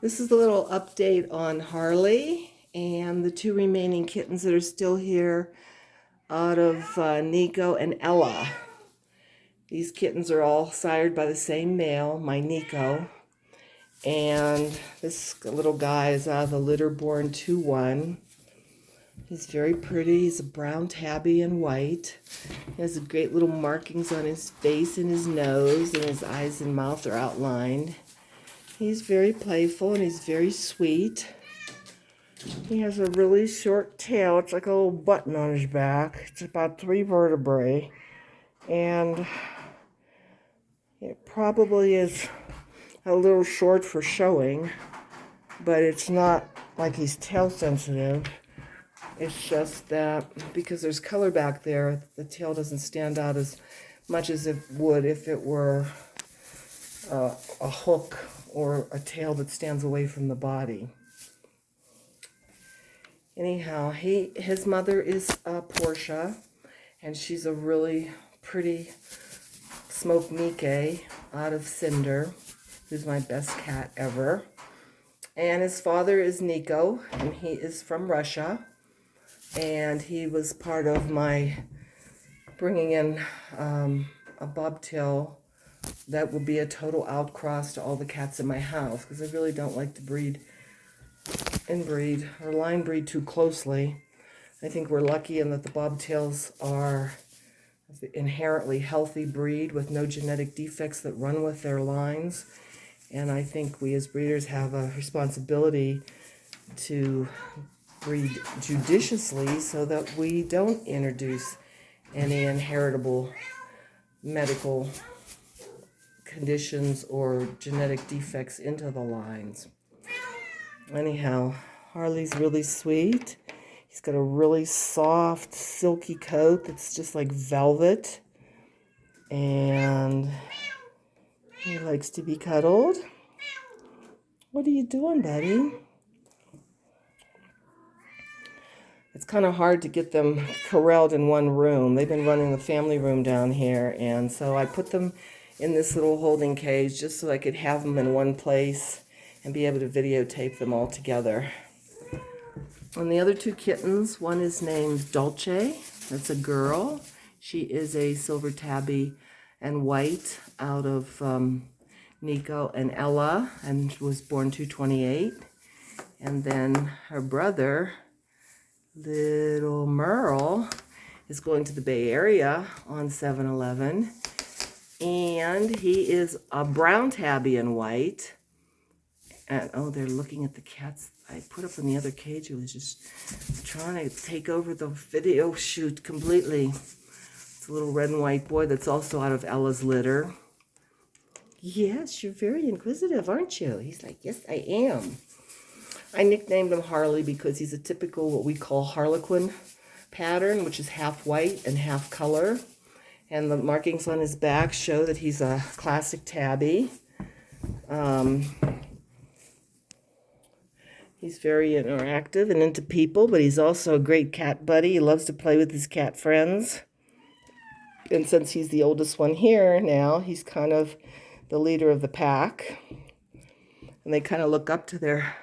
This is a little update on Harley and the two remaining kittens that are still here out of Niko and Ella. These kittens are all sired by the same male, my Niko. And this little guy is out of the litter born 2-1. He's very pretty. He's a brown tabby and white. He has great little markings on his face and his nose, and his eyes and mouth are outlined. He's very playful and he's very sweet. He has a really short tail. It's like a little button on his back. It's about 3 vertebrae. And it probably is a little short for showing, but it's not like he's tail sensitive. It's just that because there's color back there, the tail doesn't stand out as much as it would if it were a hook or a tail that stands away from the body. Anyhow, his mother is Porche, and she's a really pretty smoked Niko out of Cinder, who's my best cat ever. And his father is Niko, and he is from Russia, and he was part of my bringing in a bobtail that will be a total outcross to all the cats in my house, because I really don't like to inbreed or line breed too closely. I think we're lucky in that the bobtails are the inherently healthy breed with no genetic defects that run with their lines. And I think we as breeders have a responsibility to breed judiciously so that we don't introduce any inheritable medical conditions or genetic defects into the lines. Anyhow, Harley's really sweet. He's got a really soft, silky coat that's just like velvet. And he likes to be cuddled. What are you doing, buddy? It's kind of hard to get them corralled in one room. They've been running the family room down here, and so I put them in this little holding cage just so I could have them in one place and be able to videotape them all together. And the other 2 kittens, one is named Dolce. That's a girl. She is a silver tabby and white out of Niko and Ella, and was born 2/28. And then her brother, little Merle, is going to the Bay Area on 7/11. And he is a brown tabby and white. And oh, they're looking at the cats I put up in the other cage. Who was just trying to take over the video shoot completely. It's a little red and white boy that's also out of Ella's litter. Yes, you're very inquisitive, aren't you? He's like, yes, I am. I nicknamed him Harley because he's a typical what we call Harlequin pattern, which is half white and half color. And the markings on his back show that he's a classic tabby. He's very interactive and into people, but he's also a great cat buddy. He loves to play with his cat friends. And since he's the oldest one here now, he's kind of the leader of the pack. And they kind of look up to their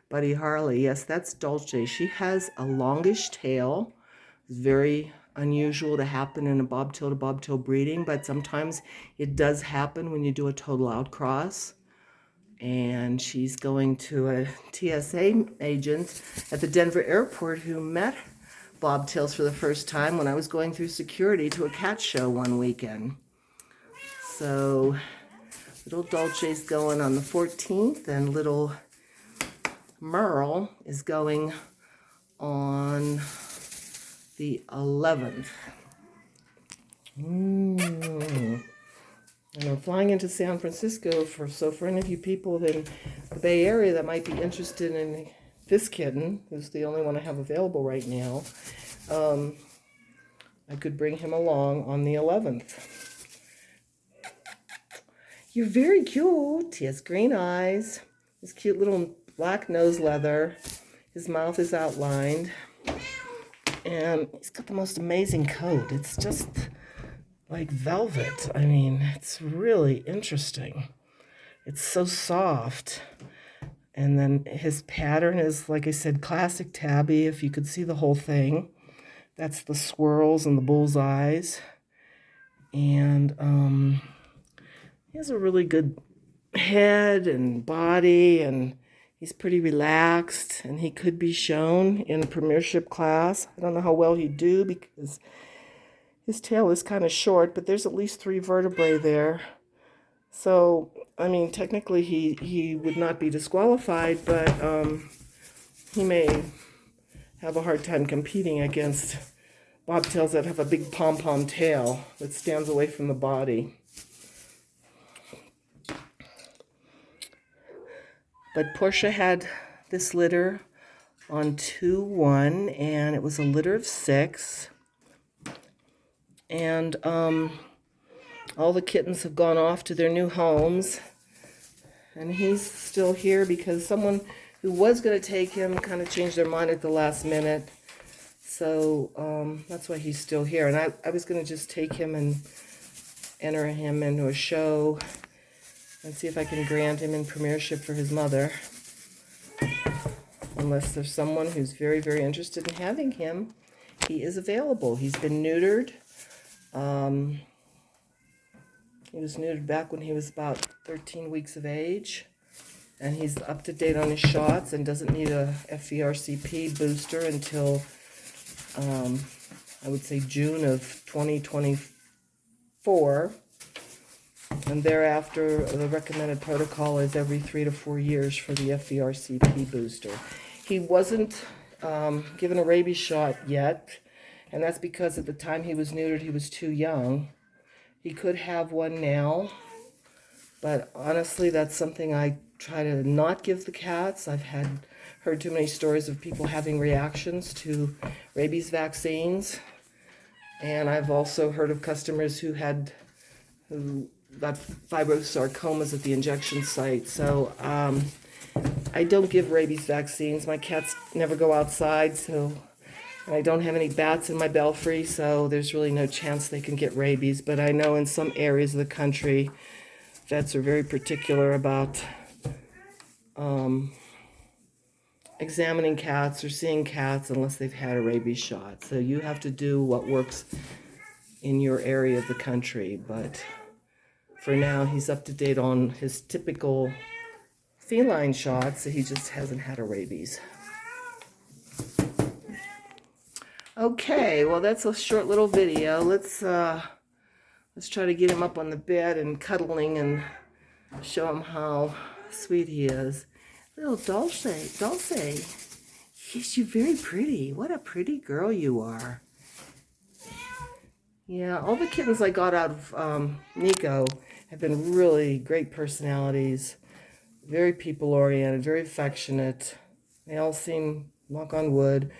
buddy Harley. Yes, that's Dolce. She has a longish tail. It's very unusual to happen in a bobtail to bobtail breeding, but sometimes it does happen when you do a total outcross. And she's going to a TSA agent at the Denver airport who met bobtails for the first time when I was going through security to a cat show one weekend. So little Dolce's going on the 14th, and little Merle is going on the 11th. And I'm flying into San Francisco for any of you people in the Bay Area that might be interested in this kitten, who's the only one I have available right now, I could bring him along on the 11th. You're very cute. He has green eyes. His cute little black nose leather. His mouth is outlined. And he's got the most amazing coat. It's just like velvet. I mean, it's really interesting. It's so soft. And then his pattern is, like I said, classic tabby, if you could see the whole thing. That's the swirls and the bullseyes. And he has a really good head and body, and he's pretty relaxed, and he could be shown in a premiership class. I don't know how well he'd do because his tail is kind of short, but there's at least 3 vertebrae there. So, I mean, technically he would not be disqualified, but he may have a hard time competing against bobtails that have a big pom-pom tail that stands away from the body. But Portia had this litter on 2-1, and it was a litter of 6. And all the kittens have gone off to their new homes. And he's still here because someone who was going to take him kind of changed their mind at the last minute. So that's why he's still here. And I was going to just take him and enter him into a show and see if I can grant him in premiership for his mother. Unless there's someone who's very, very interested in having him, he is available. He's been neutered. He was neutered back when he was about 13 weeks of age. And he's up to date on his shots and doesn't need a FVRCP booster until, I would say, June of 2024. And thereafter, the recommended protocol is every 3 to 4 years for the FVRCP booster. He wasn't given a rabies shot yet, and that's because at the time he was neutered, he was too young. He could have one now, but honestly, that's something I try to not give the cats. I've heard too many stories of people having reactions to rabies vaccines, and I've also heard of customers who got fibrosarcomas at the injection site. So I don't give rabies vaccines. My cats never go outside, so I don't have any bats in my belfry, so there's really no chance they can get rabies. But I know in some areas of the country, vets are very particular about examining cats or seeing cats unless they've had a rabies shot. So you have to do what works in your area of the country. But for now, he's up to date on his typical feline shots. He just hasn't had a rabies. Okay, well, that's a short little video. Let's try to get him up on the bed and cuddling and show him how sweet he is. Little Dulce. Yes, you're very pretty. What a pretty girl you are. Yeah, all the kittens I got out of Niko have been really great personalities, very people-oriented, very affectionate. They all seem, knock on wood,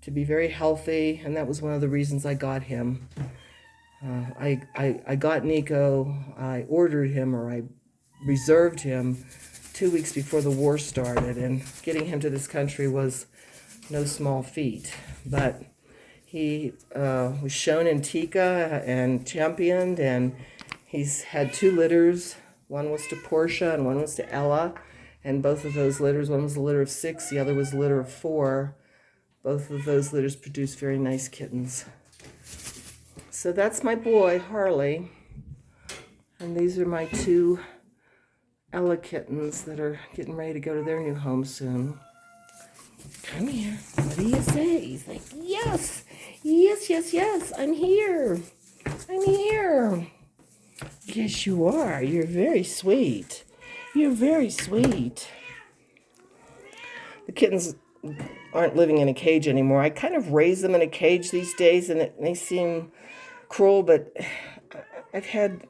to be very healthy, and that was one of the reasons I got him. I got Niko, I ordered him, or I reserved him 2 weeks before the war started, and getting him to this country was no small feat. But he was shown in Tika and championed, and he's had 2 litters. One was to Porche and one was to Ella, and both of those litters, one was a litter of 6, the other was a litter of 4. Both of those litters produce very nice kittens. So that's my boy, Harli. And these are my 2 Ella kittens that are getting ready to go to their new home soon. Come here. What do you say? He's like, yes, I'm here. I'm here. Yes, you are. You're very sweet. You're very sweet. The kittens aren't living in a cage anymore. I kind of raise them in a cage these days, and it may seem cruel, but I've heard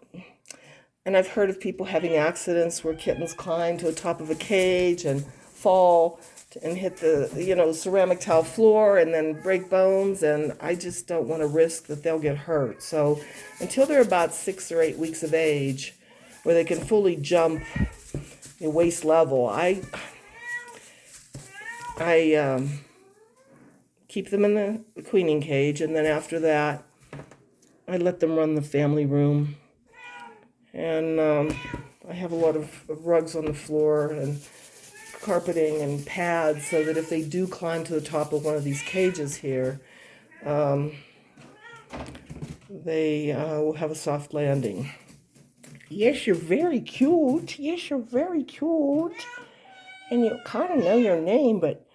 of people having accidents where kittens climb to the top of a cage and fall and hit the ceramic tile floor and then break bones, and I just don't want to risk that they'll get hurt. So until they're about 6 or 8 weeks of age, where they can fully jump waist level, I keep them in the queening cage, and then after that, I let them run the family room. And I have a lot of rugs on the floor and carpeting and pads so that if they do climb to the top of one of these cages here, they will have a soft landing. Yes, you're very cute. Yes, you're very cute. And you kind of know your name, but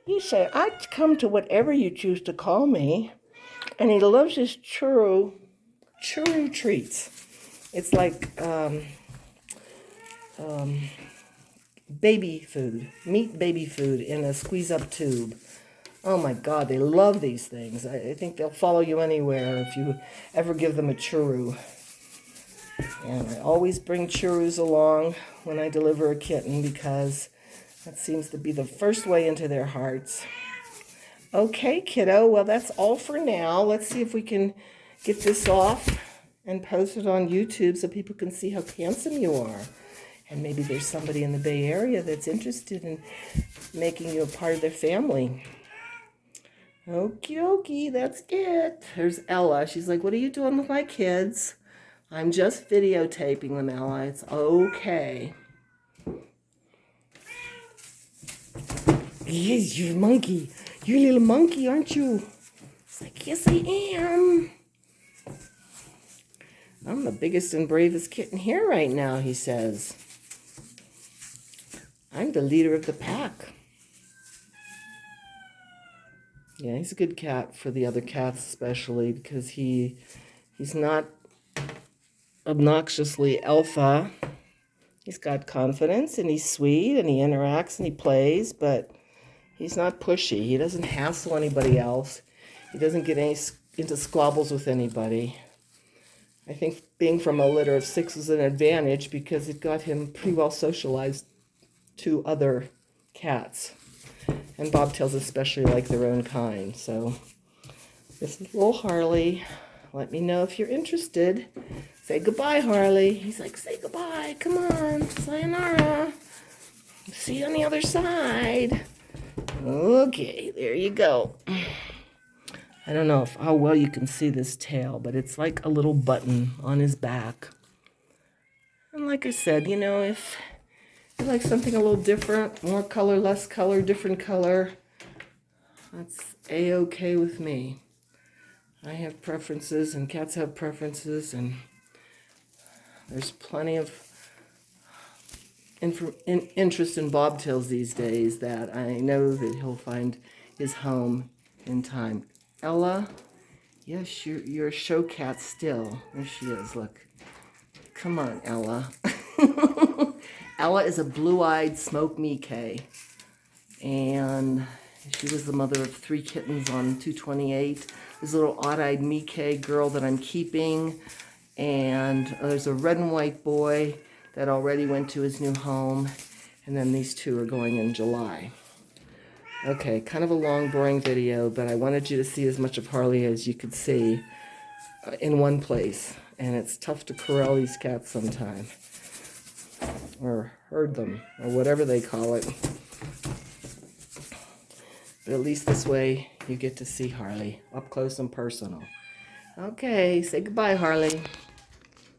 you say, I'd come to whatever you choose to call me. And he loves his churro treats. It's like baby food, meat baby food in a squeeze-up tube. Oh my God, they love these things. I think they'll follow you anywhere if you ever give them a churro. And I always bring churros along when I deliver a kitten because that seems to be the first way into their hearts. Okay, kiddo, well, that's all for now. Let's see if we can get this off and post it on YouTube so people can see how handsome you are. And maybe there's somebody in the Bay Area that's interested in making you a part of their family. Okie dokie, that's it. There's Ella. She's like, what are you doing with my kids? I'm just videotaping them, Ella. It's okay. Yes, you monkey. You're a little monkey, aren't you? It's like, yes, I am. I'm the biggest and bravest kitten here right now, he says. I'm the leader of the pack. Yeah, he's a good cat for the other cats especially because he's not obnoxiously alpha. He's got confidence and he's sweet and he interacts and he plays, but he's not pushy. He doesn't hassle anybody else. He doesn't get into squabbles with anybody. I think being from a litter of 6 was an advantage because it got him pretty well socialized to other cats. And bobtails especially like their own kind. So this is little Harley. Let me know if you're interested. Say goodbye, Harley. He's like, say goodbye. Come on. Sayonara. See you on the other side. Okay, there you go. I don't know how well you can see this tail, but it's like a little button on his back. And like I said, you know, if you like something a little different, more color, less color, different color, that's A-okay with me. I have preferences and cats have preferences, and there's plenty of interest in bobtails these days that I know that he'll find his home in time. Ella, yes, you're a show cat still. There she is, look. Come on, Ella. Ella is a blue-eyed smoked Mickey, and she was the mother of 3 kittens on 228. There's a little odd-eyed Mickey girl that I'm keeping, and there's a red and white boy that already went to his new home, and then these 2 are going in July. Okay, kind of a long, boring video, but I wanted you to see as much of Harley as you could see in one place, and it's tough to corral these cats sometimes, or herd them, or whatever they call it. But at least this way you get to see Harley up close and personal. Okay, say goodbye, Harley.